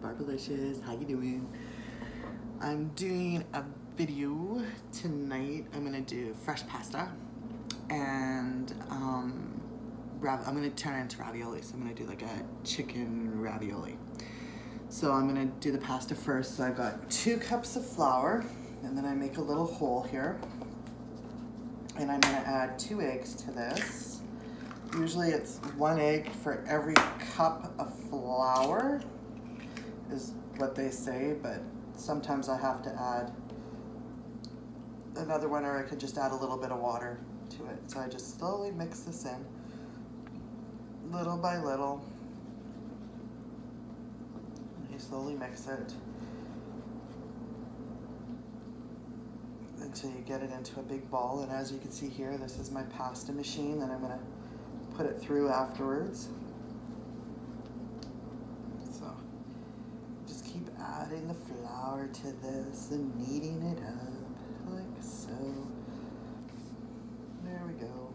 Sparkalicious. How you doing? I'm doing a video tonight. I'm gonna do fresh pasta and I'm gonna turn it into ravioli. So I'm gonna do like a chicken ravioli. So I'm gonna do the pasta first. So I've got 2 cups of flour, and then I make a little hole here. And I'm gonna add 2 eggs to this. Usually it's 1 egg for every cup of flour is what they say, but sometimes I have to add another one, or I could just add a little bit of water to it. So I just slowly mix this in, little by little. You slowly mix it until you get it into a big ball. And as you can see here, this is my pasta machine that I'm gonna put it through afterwards. So just keep adding the flour to this and kneading it up like so. There we go.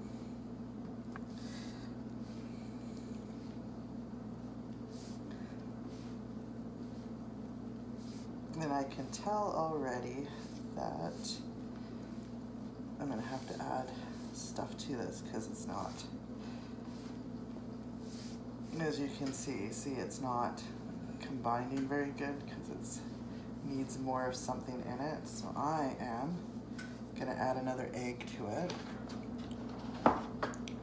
And I can tell already that I'm gonna have to add stuff to this because it's not, as you can see it's not combining very good because it needs more of something in it. So I am gonna add another egg to it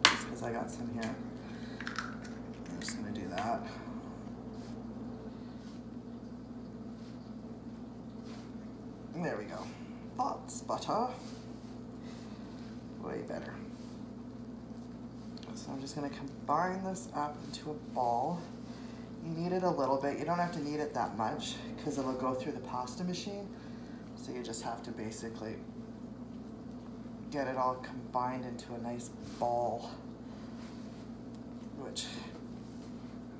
just because I got some here. I'm just gonna do that. There we go. That's butter. Way better. So I'm just gonna combine this up into a ball. You knead it a little bit. You don't have to knead it that much because it'll go through the pasta machine. So you just have to basically get it all combined into a nice ball, which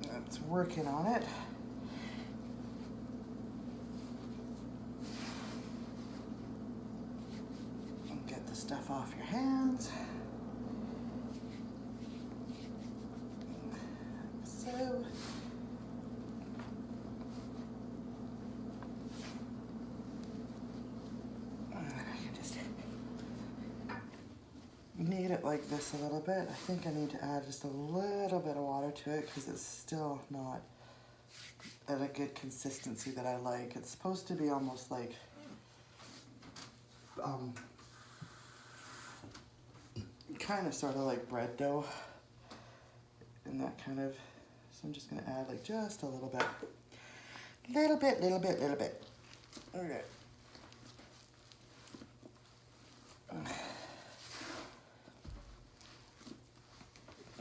it's working on it. And get the stuff off your hands. So knead it like this a little bit. I think I need to add just a little bit of water to it because it's still not at a good consistency that I like. It's supposed to be almost like kind of sort of like bread dough and that kind of. So I'm just gonna add like just a little bit. Little bit. Okay.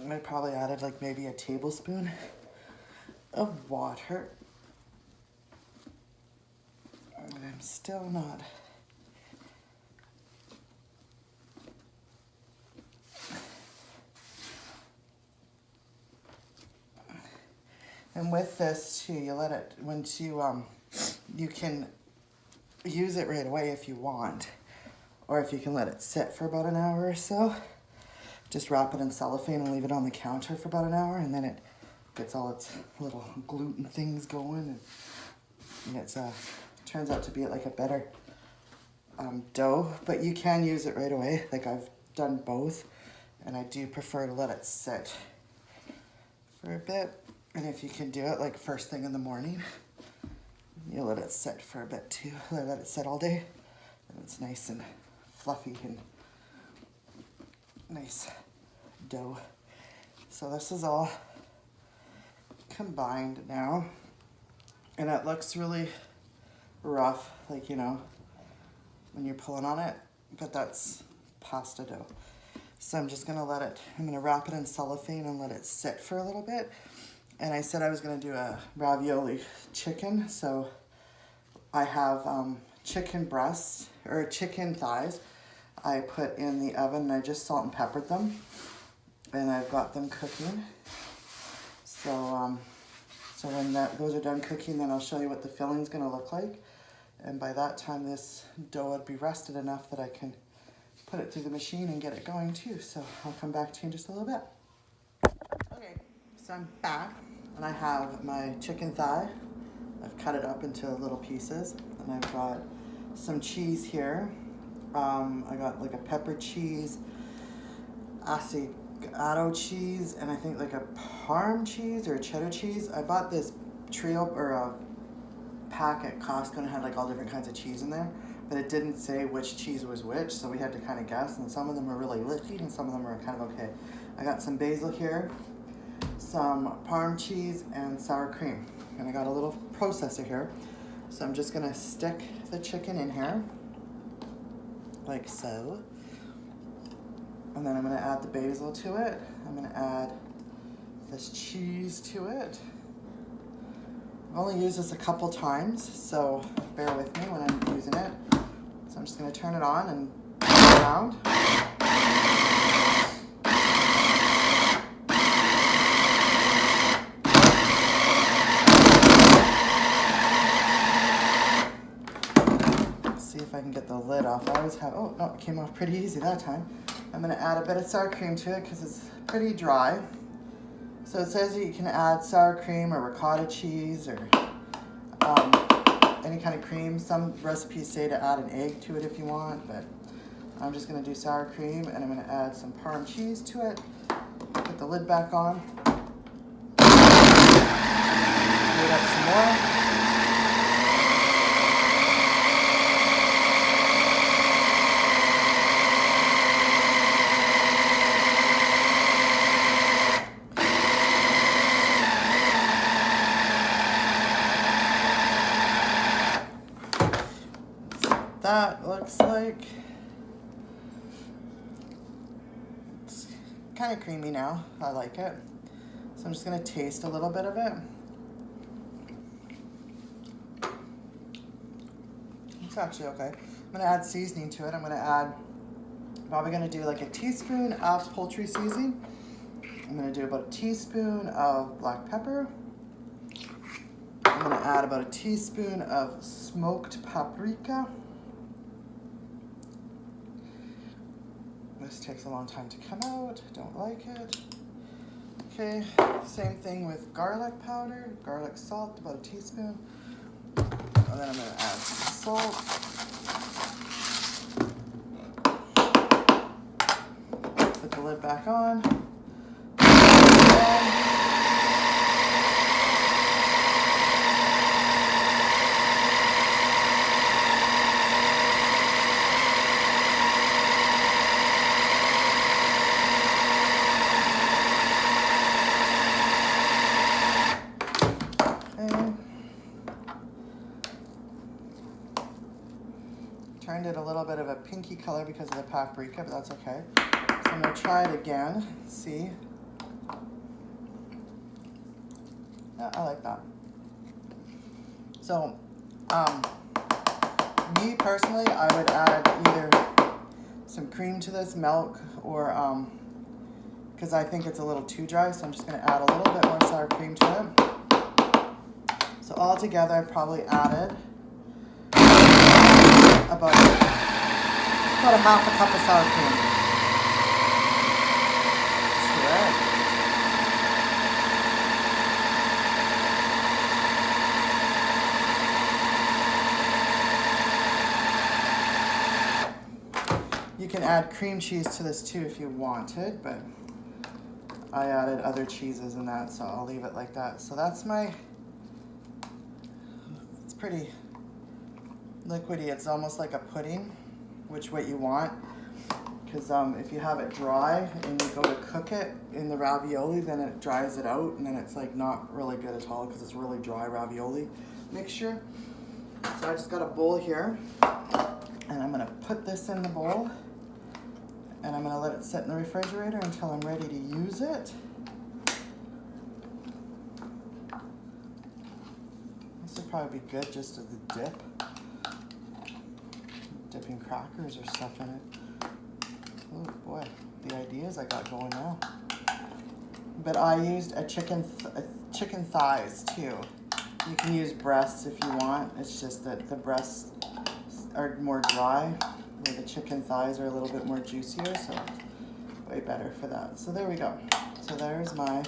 I probably added like maybe a tablespoon of water. And I'm still not. And with this too, you let it, once you can use it right away if you want, or if you can let it sit for about an hour or so. Just wrap it in cellophane and leave it on the counter for about an hour, and then it gets all its little gluten things going, and it turns out to be like a better dough. But you can use it right away. Like I've done both, and I do prefer to let it sit for a bit. And if you can do it like first thing in the morning, you let it sit for a bit too. Let it sit all day, and it's nice and fluffy and nice dough. So this is all combined now, and it looks really rough, like, you know, when you're pulling on it, but that's pasta dough. So I'm just gonna I'm gonna wrap it in cellophane and let it sit for a little bit. And I said I was gonna do a ravioli chicken, so I have chicken breasts, or chicken thighs. I put in the oven and I just salt and peppered them, and I've got them cooking. So so when those are done cooking, then I'll show you what the filling's gonna look like. And by that time, this dough would be rested enough that I can put it through the machine and get it going too. So I'll come back to you in just a little bit. Okay, so I'm back, and I have my chicken thigh I've cut it up into little pieces, and I've got some cheese here. I got like a pepper cheese, Asiago cheese, and I think like a Parm cheese or a cheddar cheese. I bought this trio or a pack at Costco and it had like all different kinds of cheese in there, but it didn't say which cheese was which, so we had to kind of guess, and some of them were really licky and some of them were kind of okay. I got some basil here, some Parm cheese, and sour cream, and I got a little processor here, so I'm just gonna stick the chicken in here like so, and then I'm gonna add the basil to it. I'm gonna add this cheese to it. I've only used this a couple times, so bear with me when I'm using it. So I'm just gonna turn it on and turn it around. Let's see if I can get the lid off. I always have, oh no, it came off pretty easy that time. I'm gonna add a bit of sour cream to it because it's pretty dry. So it says that you can add sour cream or ricotta cheese or any kind of cream. Some recipes say to add an egg to it if you want, but I'm just gonna do sour cream, and I'm gonna add some Parm cheese to it. Put the lid back on. Heat up some more. That looks like it's kind of creamy now. I like it. So I'm just going to taste a little bit of it. It's actually okay. I'm going to add seasoning to it. I'm going to add, probably going to do like a teaspoon of poultry seasoning. I'm going to do about a teaspoon of black pepper. I'm going to add about a teaspoon of smoked paprika. This takes a long time to come out. Don't like it. Okay, same thing with garlic powder, garlic salt, about a teaspoon. And then I'm going to add some salt. Put the lid back on. Turned it a little bit of a pinky color because of the paprika, but that's okay. So I'm going to try it again. See? Yeah, I like that. So, me personally, I would add either some cream to this, milk, or because I think it's a little too dry, so I'm just going to add a little bit more sour cream to it. So all together, I've probably added about a half a cup of sour cream. You can add cream cheese to this too if you wanted, but I added other cheeses in that, so I'll leave it like that. So that's my, it's pretty liquidy. It's almost like a pudding, which what you want, because if you have it dry and you go to cook it in the ravioli, then it dries it out, and then it's like not really good at all because it's really dry ravioli mixture. So I just got a bowl here, and I'm gonna put this in the bowl, and I'm gonna let it sit in the refrigerator until I'm ready to use it. This would probably be good just as a dip. Dipping crackers or stuff in it. Oh boy, the ideas I got going now. But I used a chicken thighs too. You can use breasts if you want. It's just that the breasts are more dry, where the chicken thighs are a little bit more juicier, so way better for that. So there we go. So there's my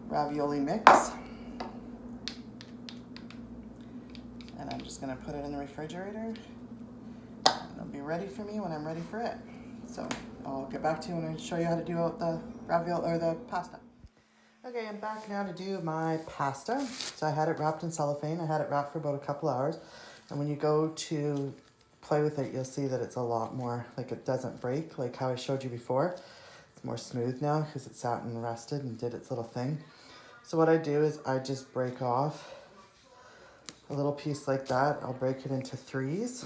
ravioli mix. just gonna put it in the refrigerator. And it'll be ready for me when I'm ready for it. So I'll get back to you when I show you how to do the ravioli or the pasta. Okay, I'm back now to do my pasta. So I had it wrapped in cellophane. I had it wrapped for about a couple hours. And when you go to play with it, you'll see that it's a lot more, like it doesn't break, like how I showed you before. It's more smooth now because it sat and rested and did its little thing. So what I do is I just break off a little piece like that. I'll break it into 3s,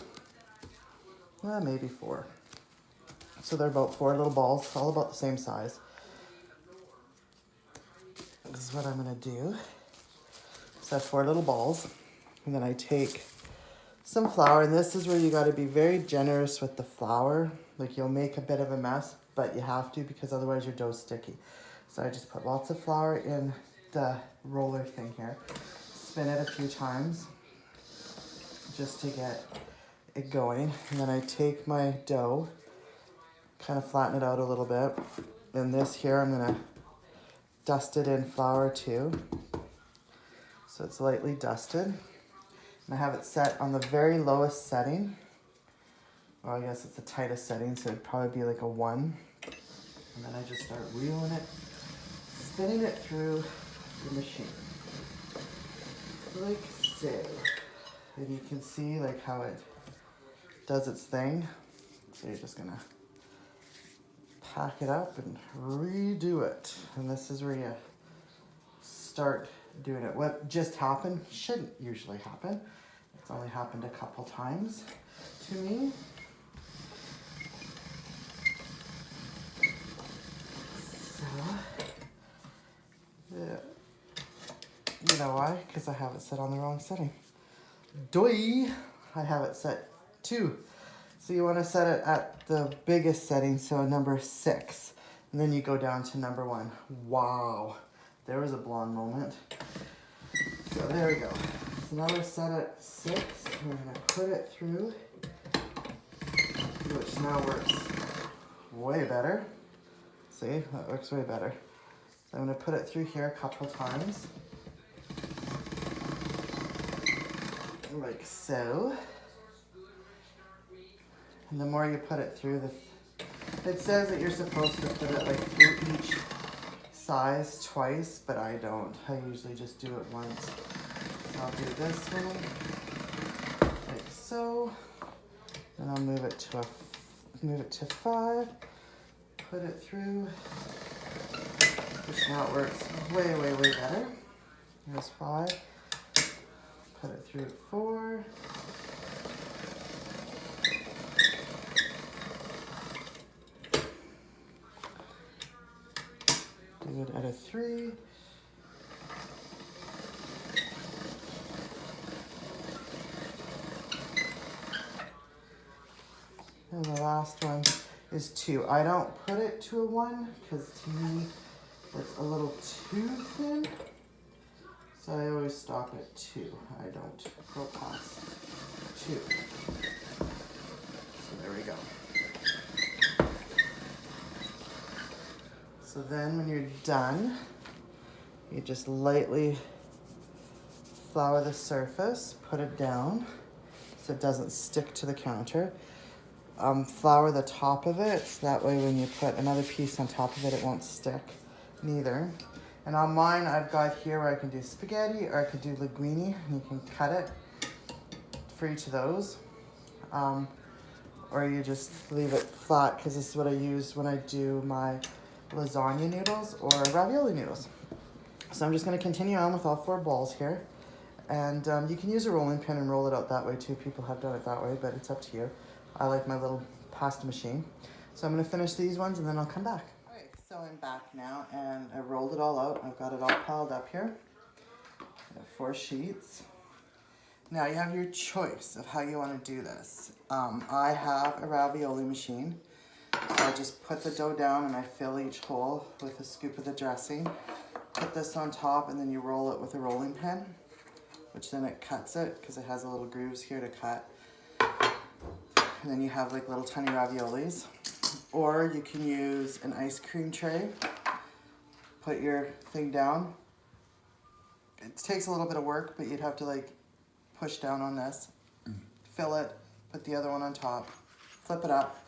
maybe 4. So they're about 4 little balls, all about the same size. This is what I'm gonna do. So I have 4 little balls, and then I take some flour, and this is where you gotta be very generous with the flour. Like you'll make a bit of a mess, but you have to because otherwise your dough's sticky. So I just put lots of flour in the roller thing here, spin it a few times just to get it going. And then I take my dough, kind of flatten it out a little bit. And this here, I'm gonna dust it in flour too. So it's lightly dusted. And I have it set on the very lowest setting. Well, I guess it's the tightest setting, so it'd probably be like a 1. And then I just start reeling it, spinning it through the machine. Like so. And you can see like how it does its thing. So you're just gonna pack it up and redo it. And this is where you start doing it. What just happened shouldn't usually happen. It's only happened a couple times to me. So, yeah. You know why? Because I have it set on the wrong setting. Doi! I have it set 2. So you want to set it at the biggest setting, so number 6. And then you go down to number 1. Wow. There was a blonde moment. So there we go. So now we're set at 6. We're going to put it through, which now works way better. See, that works way better. So I'm going to put it through here a couple times. Like so. And the more you put it through, it says that you're supposed to put it like through each size twice, but I don't. I usually just do it once. So I'll do this one, like so. Then I'll move it to 5. Put it through, which now it works way, way, way better. Here's 5. Put it through 4. Do it at a 3. And the last one is 2. I don't put it to a 1 because to me it's a little too thin. So I always stop at 2. I don't go past 2. So there we go. So then when you're done, you just lightly flour the surface, put it down so it doesn't stick to the counter. Flour the top of it, so that way when you put another piece on top of it, it won't stick neither. And on mine, I've got here where I can do spaghetti or I could do linguine, and you can cut it for each of those. Or you just leave it flat, because this is what I use when I do my lasagna noodles or ravioli noodles. So I'm just going to continue on with all 4 balls here. And you can use a rolling pin and roll it out that way too. People have done it that way, but it's up to you. I like my little pasta machine. So I'm going to finish these ones and then I'll come back. All right, so I'm back now and I rolled it all out. I've got it all piled up here. I have 4 sheets. Now you have your choice of how you want to do this. I have a ravioli machine. So I just put the dough down and I fill each hole with a scoop of the dressing. Put this on top and then you roll it with a rolling pin, which then it cuts it because it has a little grooves here to cut. And then you have like little tiny raviolis. Or you can use an ice cream tray. Put your thing down. It takes a little bit of work, but you'd have to like push down on this fill it, put the other one on top, flip it up,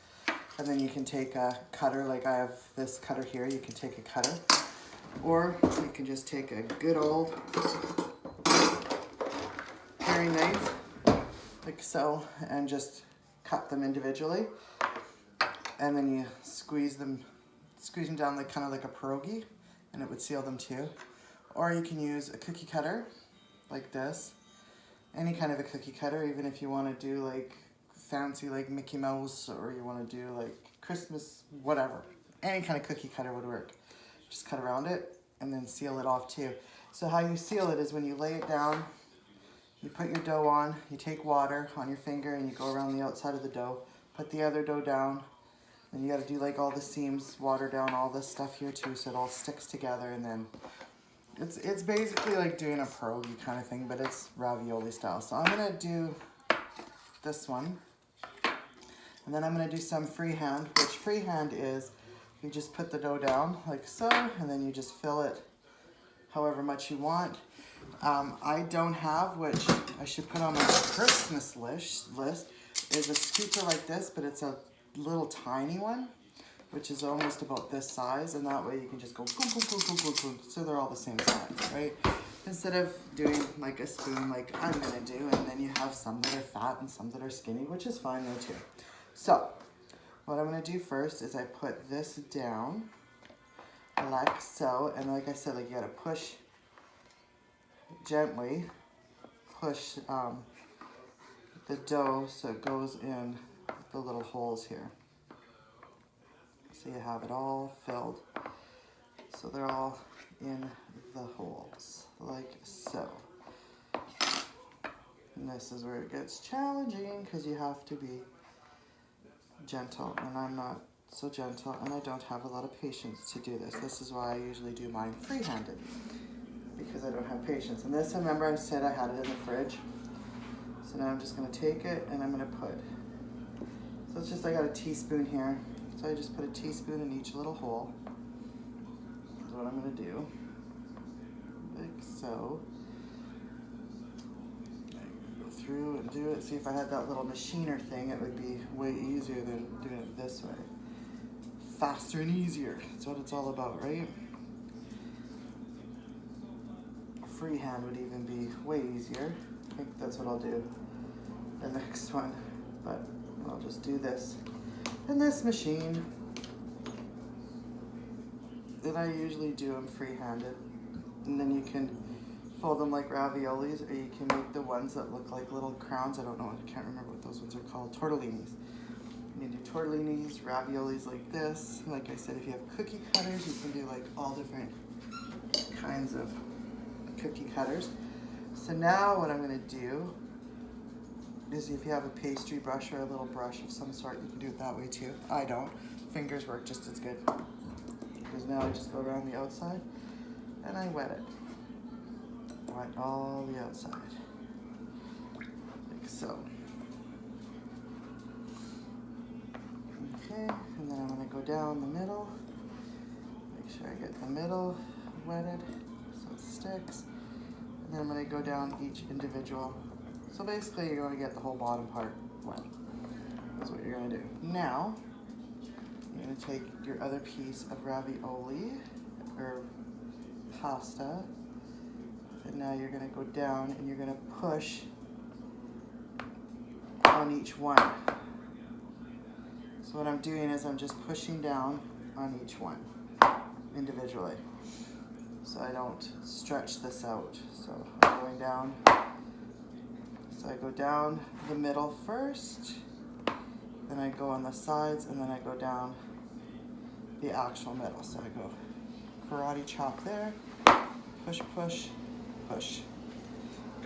and then you can take a cutter, like I have this cutter here, you can take a cutter, or you can just take a good old paring knife, like so, and just cut them individually, and then you squeeze them down like kind of like a pierogi, and it would seal them too. Or you can use a cookie cutter like this, any kind of a cookie cutter, even if you want to do like fancy like Mickey Mouse, or you want to do like Christmas, whatever, any kind of cookie cutter would work. Just cut around it and then seal it off too. So how you seal it is when you lay it down, you put your dough on, you take water on your finger and you go around the outside of the dough, put the other dough down, then you got to do like all the seams, water down all this stuff here too, so it all sticks together, and then it's basically like doing a pierogi kind of thing, but it's ravioli style. So I'm gonna do this one, and then I'm gonna do some freehand, which freehand is you just put the dough down like so, and then you just fill it however much you want. I don't have, which I should put on my Christmas list, is a scooper like this, but it's a little tiny one, which is almost about this size, and that way you can just go boom, boom, boom, boom, boom, boom, so they're all the same size, right? Instead of doing like a spoon like I'm gonna do, and then you have some that are fat and some that are skinny, which is fine though too. So, what I'm gonna do first is I put this down like so, and like I said, like you gotta push gently, push the dough so it goes in the little holes here. So you have it all filled. So they're all in the holes, like so. And this is where it gets challenging because you have to be gentle, and I'm not so gentle, and I don't have a lot of patience to do this. This is why I usually do mine free-handed, because I don't have patience. And this, I remember I said I had it in the fridge. So now I'm just gonna take it and I'm gonna put, so it's just, I got a teaspoon here. So I just put a teaspoon in each little hole. That's what I'm gonna do, like so. Go through and do it. See, if I had that little machiner thing, it would be way easier than doing it this way. Faster and easier, that's what it's all about, right? Freehand would even be way easier. I think that's what I'll do the next one, but I'll just do this in this machine. Then I usually do them free-handed, and then you can fold them like raviolis, or you can make the ones that look like little crowns. I don't know, I can't remember what those ones are called. Tortellinis. You can do tortellinis, raviolis like this. Like I said, if you have cookie cutters, you can do like all different kinds of cookie cutters. So now what I'm gonna do is, if you have a pastry brush or a little brush of some sort, you can do it that way too. I don't. Fingers work just as good. Because now I just go around the outside and I wet it. Wet all the outside. Like so. Okay, and then I'm gonna go down the middle. Make sure I get the middle wetted so it sticks. And then I'm gonna go down each individual. So basically you're gonna get the whole bottom part wet. That's what you're gonna do. Now, you're gonna take your other piece of ravioli or pasta, and now you're gonna go down and you're gonna push on each one. So what I'm doing is I'm just pushing down on each one individually, so I don't stretch this out. So I'm going down. So I go down the middle first, then I go on the sides, and then I go down the actual middle. So I go karate chop there, push, push, push.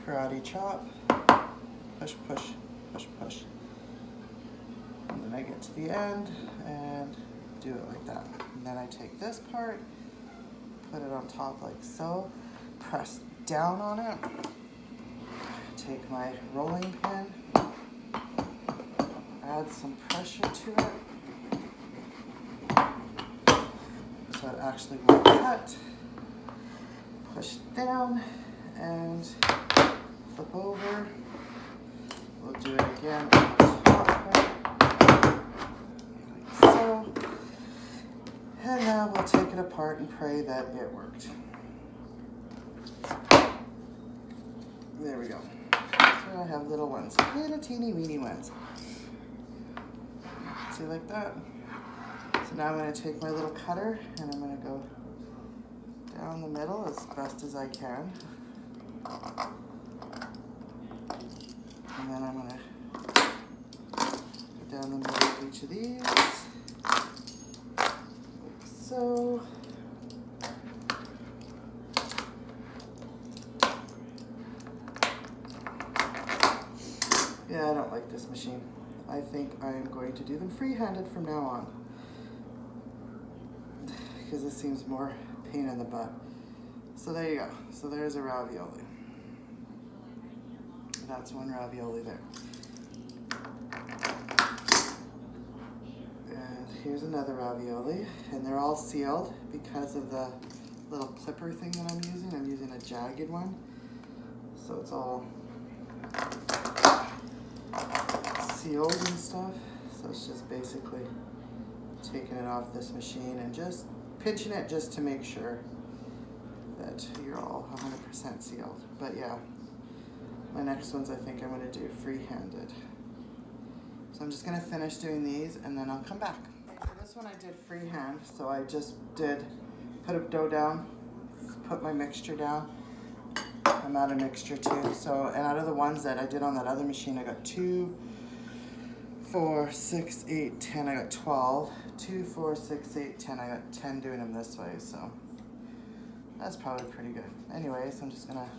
Karate chop, push, push, push, push. And then I get to the end and do it like that. And then I take this part, put it on top like so, press down on it, take my rolling pin, add some pressure to it so it actually will cut, push down and flip over we'll do it again on the top, like so. And now we'll take it apart and pray that it worked. There we go. So I have little ones, little teeny weeny ones. See, like that. So now I'm going to take my little cutter and I'm going to go down the middle as best as I can. And then I'm going to put down the middle of each of these, like so. Yeah, I don't like this machine. I think I am going to do them free-handed from now on, because it seems more pain in the butt. So there you go. So there's a ravioli. That's one ravioli there. And here's another ravioli, and they're all sealed because of the little clipper thing that I'm using. I'm using a jagged one, so it's all sealed and stuff. So it's just basically taking it off this machine and just pinching it just to make sure that you're all 100% sealed. But yeah, my next ones I think I'm going to do free-handed. So I'm just going to finish doing these and then I'll come back. Okay, so this one I did freehand. So I just did put a dough down, put my mixture down. I'm out of mixture too. So, and out of the ones that I did on that other machine, I got 2, 4, 6, 8, 10. I got 12. 2, 4, 6, 8, 10. I got 10 doing them this way. So that's probably pretty good. Anyways, I'm just going to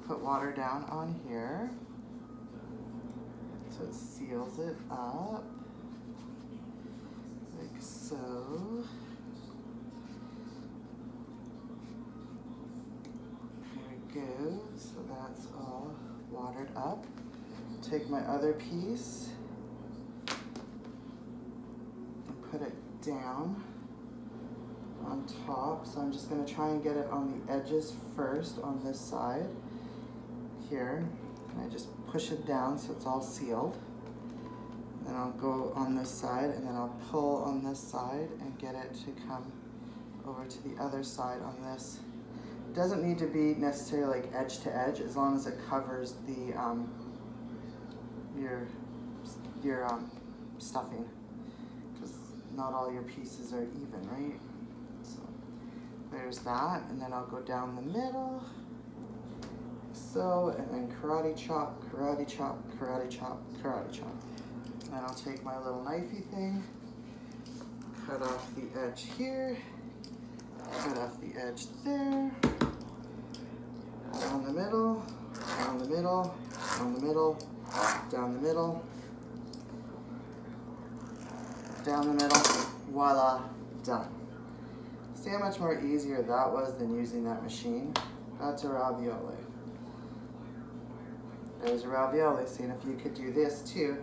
put water down on here so it seals it up like so. There we go. So that's all watered up. Take my other piece and put it down on top. So I'm just going to try and get it on the edges first on this side here, and I just push it down so it's all sealed. Then I'll go on this side and then I'll pull on this side and get it to come over to the other side on this. It doesn't need to be necessarily like edge to edge, as long as it covers the your stuffing, because not all your pieces are even, right? So there's that, and then I'll go down the middle. So, and then karate chop, karate chop, karate chop, karate chop. And then I'll take my little knifey thing, cut off the edge here, cut off the edge there, down the middle, down the middle, down the middle, down the middle, down the middle, voila, done. See how much more easier that was than using that machine? That's a ravioli. There's a ravioli. See, and if you could do this too,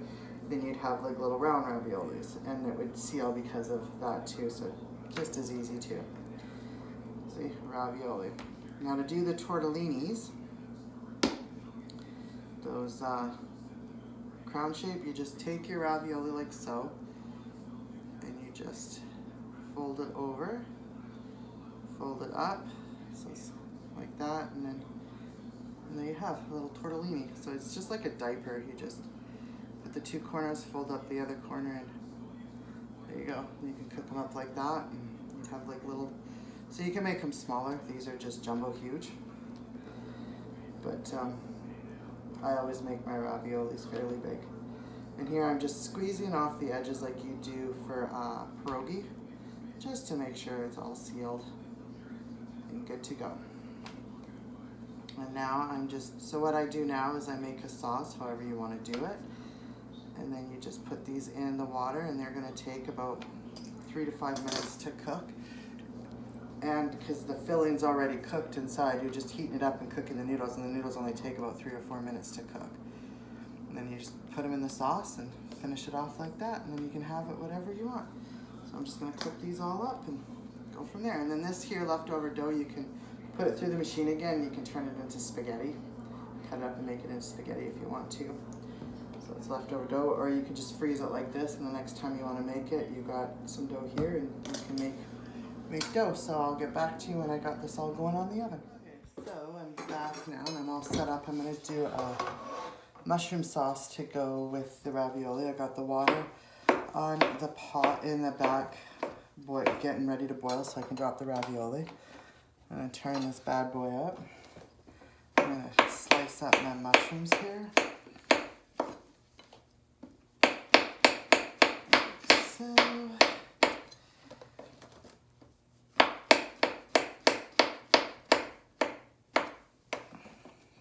then you'd have like little round raviolis, and it would seal because of that too, so just as easy too. See, ravioli. Now to do the tortellinis, those crown shape, you just take your ravioli like so, and you just fold it over, fold it up, so it's like that, and there you have a little tortellini. So it's just like a diaper. You just put the two corners, fold up the other corner, and there you go. And you can cook them up like that, and you have like little, so you can make them smaller. These are just jumbo huge. But I always make my raviolis fairly big. And here I'm just squeezing off the edges like you do for pierogi, just to make sure it's all sealed and good to go. And now I'm just, so what I do now is I make a sauce, however you want to do it. And then you just put these in the water, and they're going to take about 3 to 5 minutes to cook. And because the filling's already cooked inside, you're just heating it up and cooking the noodles, and the noodles only take about 3 or 4 minutes to cook. And then you just put them in the sauce and finish it off like that, and then you can have it whatever you want. So I'm just going to cook these all up and go from there. And then this here leftover dough, you can put it through the machine again. You can turn it into spaghetti. Cut it up and make it into spaghetti if you want to. So it's leftover dough, or you could just freeze it like this, and the next time you want to make it, you got some dough here, and you can make dough. So I'll get back to you when I got this all going on the oven. Okay, so I'm back now, and I'm all set up. I'm gonna do a mushroom sauce to go with the ravioli. I got the water on the pot in the back, getting ready to boil so I can drop the ravioli. I'm gonna turn this bad boy up. I'm gonna slice up my mushrooms here.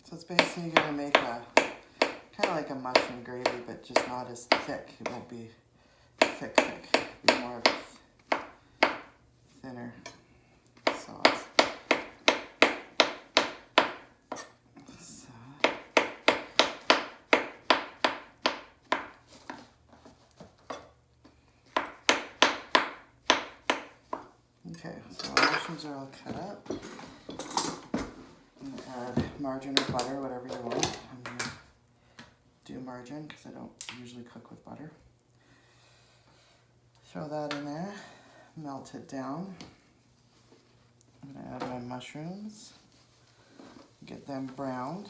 So it's basically gonna make a kind of like a mushroom gravy, but just not as thick. It won't be thick. It'll be more of a thinner sauce. Okay, so our mushrooms are all cut up. I'm gonna add margarine or butter, whatever you want. I'm gonna do margarine because I don't usually cook with butter. Throw that in there, melt it down. I'm gonna add my mushrooms, get them browned.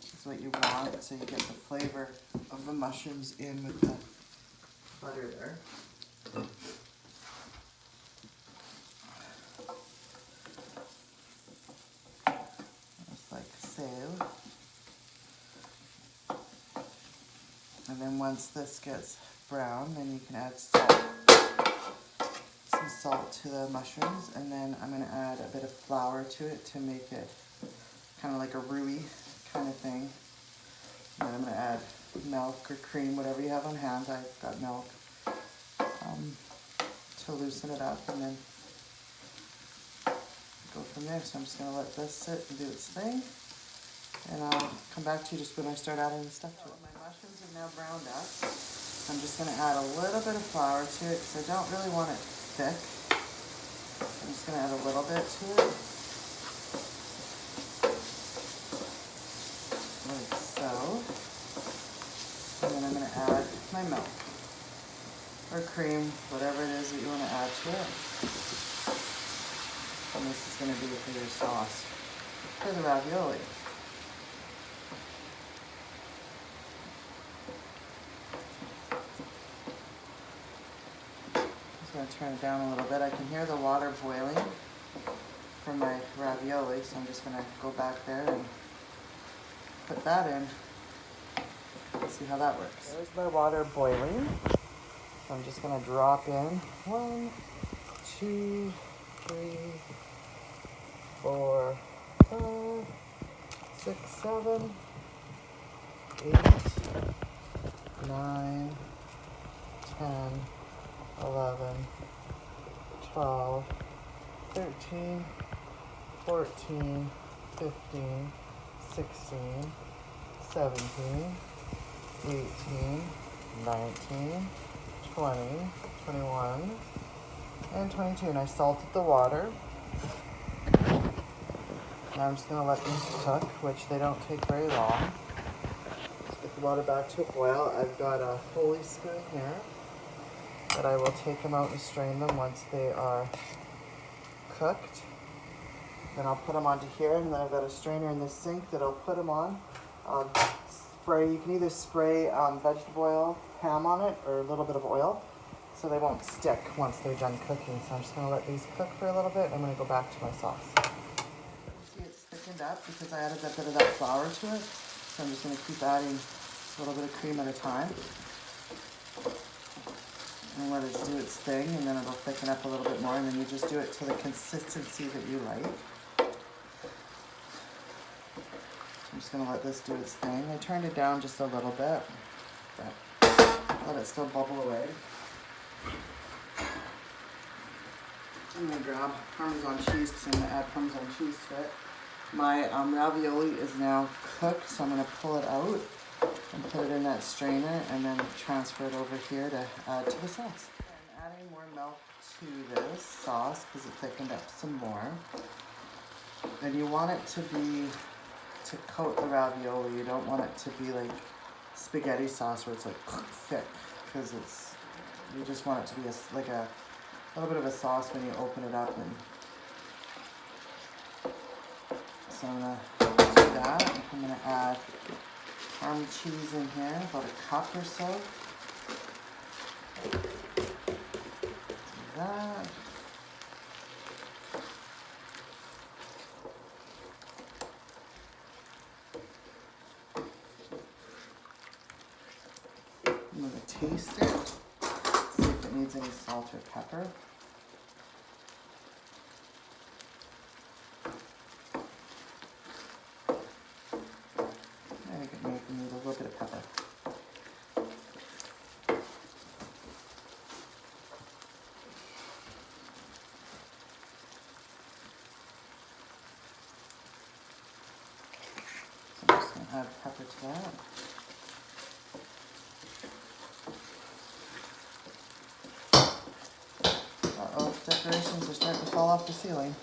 That's what you want, so you get the flavor of the mushrooms in with the butter there. And then once this gets brown, then you can add salt, some salt to the mushrooms, and then I'm going to add a bit of flour to it to make it kind of like a roux kind of thing. And then I'm going to add milk or cream, whatever you have on hand. I've got milk to loosen it up, and then go from there. So I'm just going to let this sit and do its thing. And I'll come back to you just when I start adding the stuff to it. My mushrooms are now browned up. I'm just going to add a little bit of flour to it because I don't really want it thick. I'm just going to add a little bit to it. Like so. And then I'm going to add my milk or cream, whatever it is that you want to add to it. And this is going to be for your sauce for the ravioli. I'm going to turn it down a little bit. I can hear the water boiling from my ravioli, so I'm just going to go back there and put that in. Let's see how that works. There's my water boiling. So I'm just going to drop in 1, 2, 3, 4, 5, 6, 7, 8, 9, 10, 11, 12, 13, 14, 15, 16, 17, 18, 19, 20, 21, and 22. And I salted the water. Now I'm just going to let these cook, which they don't take very long. Let's get the water back to a boil. I've got a Holy spoon here. But I will take them out and strain them once they are cooked. Then I'll put them onto here, and then I've got a strainer in the sink that I'll put them on. Spray. You can either spray vegetable oil, ham on it, or a little bit of oil, so they won't stick once they're done cooking. So I'm just going to let these cook for a little bit. I'm going to go back to my sauce. See, it's thickened up because I added a bit of that flour to it. So I'm just going to keep adding a little bit of cream at a time. And let it do its thing, and then it'll thicken up a little bit more, and then you just do it to the consistency that you like. So I'm just going to let this do its thing. I turned it down just a little bit, but let it still bubble away. I'm going to grab Parmesan cheese because I'm going to add Parmesan cheese to it. My ravioli is now cooked, so I'm going to pull it out and put it in that strainer, and then transfer it over here to add to the sauce. I'm adding more milk to this sauce because it thickened up some more. And you want it to coat the ravioli. You don't want it to be like spaghetti sauce where it's like thick, because you just want it to be like a little bit of a sauce when you open it up. And so I'm gonna do that. I'm gonna add Parm cheese in here, about a cup or so. Do that. I'm going to taste it, see if it needs any salt or pepper. I think it might need a little bit of pepper. So I'm just going to add pepper to that. Uh-oh, decorations are starting to fall off the ceiling.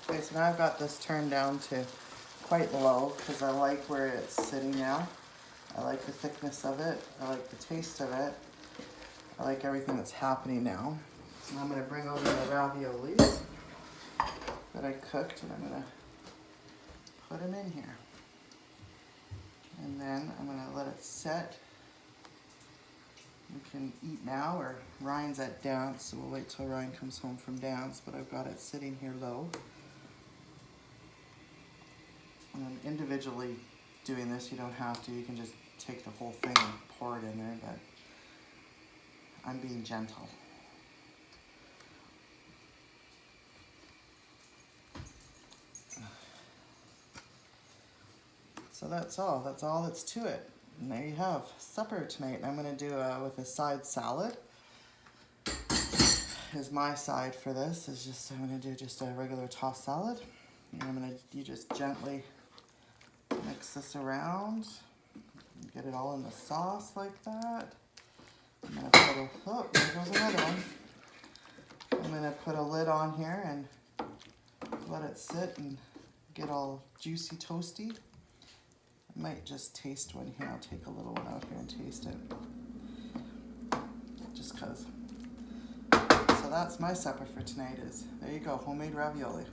Okay, so now I've got this turned down to quite low because I like where it's sitting now. I like the thickness of it. I like the taste of it. I like everything that's happening now. So I'm going to bring over the raviolis that I cooked, and I'm going to put them in here. And then I'm going to let it set. You can eat now, or Ryan's at dance, so we'll wait till Ryan comes home from dance, but I've got it sitting here low. And I'm individually doing this. You don't have to. You can just take the whole thing and pour it in there, but I'm being gentle. So that's all that's to it. And there you have supper tonight. I'm going to do with a side salad. Is my side for this is just, I'm going to do just a regular tossed salad. And I'm going to, you just gently mix this around. Get it all in the sauce like that. I'm going to put a, oh, there goes another one. I'm going to put a lid on here and let it sit and get all juicy toasty. I might just taste one here. I'll take a little one out here and taste it. Just cause. So that's my supper for tonight is, there you go, homemade ravioli.